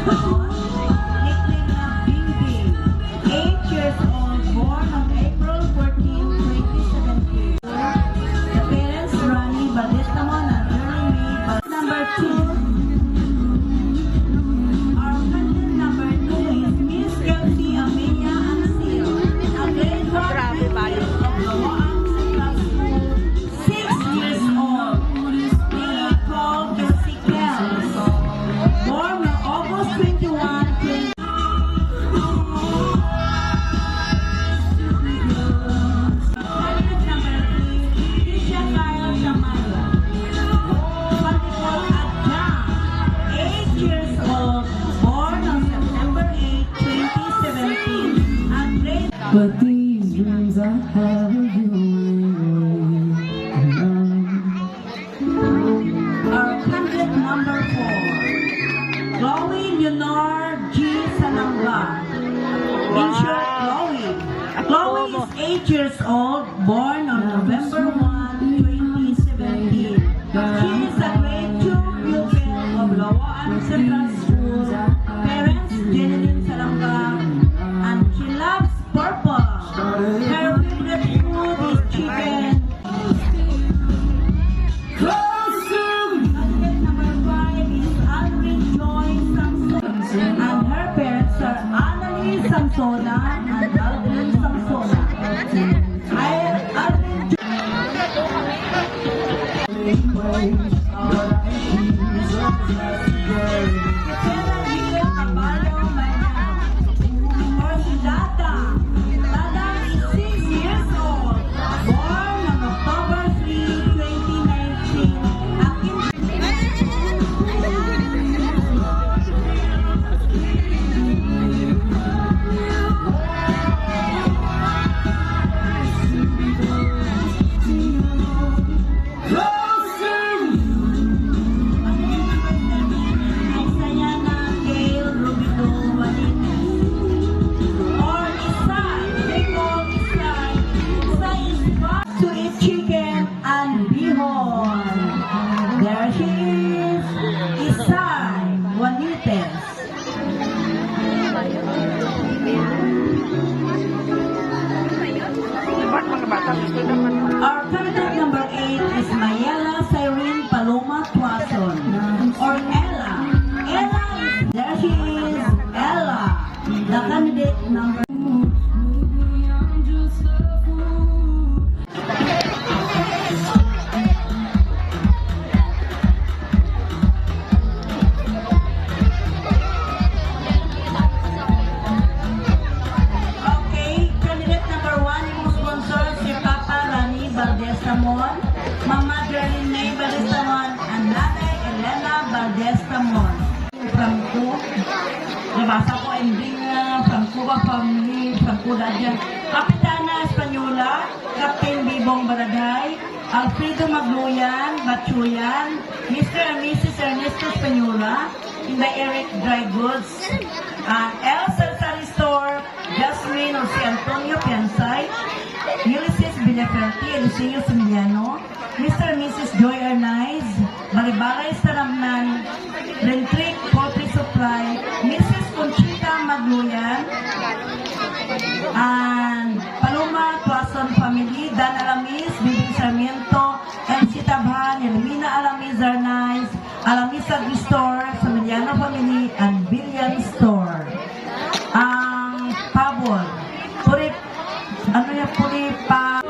nickname na Bingbing. 8 years old, born on April 14, 2017. The parents, Ronnie Baldestamon and Early May Baldestamon. Number 2. Our candidate number 2 is Miss Kelsey Amelia Ansil, a grade 1 of Lawaan Central School, 6 years old. They called Kelsey Kels, born on August 21, 20. Candidate number 3, Tricia Kyle Shamaya, Patikol Adjang, 8 years old, born on September 8, 2017, and grade. But these dreams I have of you Our candidate number 4, Chloe Leonor G. Sananga. In short, Chloe. Chloe is 8 years old, born on November 1, 2017. She is a grade 2 pupil of Lawaan Central School. Parents, Jeneline Sananga, and she loves purple. Her favorite food is chicken. Candidate number 5 is Alvin Joy Samson, and her parents are Annalise Samsona and Alvin Samsona. Alvin Dada is 6 years old, born on October 3, 2019. Aksayana Gail Rubito Juanitez. Or Isay, they call Isay. Isay is fast to eat chicken and bihon. There she is, Isay Juanitez. Our candidate number 8 is Mayela Cyrene Paloma Tuason, or Ella. There she is, Ella, the candidate number. Okay, candidate number 1 yung sponsor si Papa Rani Baldestamon, Mama Gerlin May Baldestamon, and Nanay Elena Baldestamon. From Cuba, nabasa ko ending from Cuba family, from Cuba dyan. Kapitana Espanyola, Captain Bibong Baraday, Alfredo Magluyan, Bachuyan, Mr. and Mrs. Ernesto Espanyola, Inday Eric Dry Goods, El Salsari Store, Jasmine o si Antonio Piansay, Ulysses Villaferti, Eliseo Similiano, Mr. and Mrs. Joy Arnaiz, Balibalay Staramnan, Rentric Poultry Supply, Mrs. Conchita Magluyan, and Paloma Tuason Family, Dan Alamis, Bibi Sarmiento, MC Tabhan, Elmina Alamis Arnaiz, Alamis Agri Store, Samiliano Family, and Billion Store. Ang Pabon, Puri, ano yung Puri pa...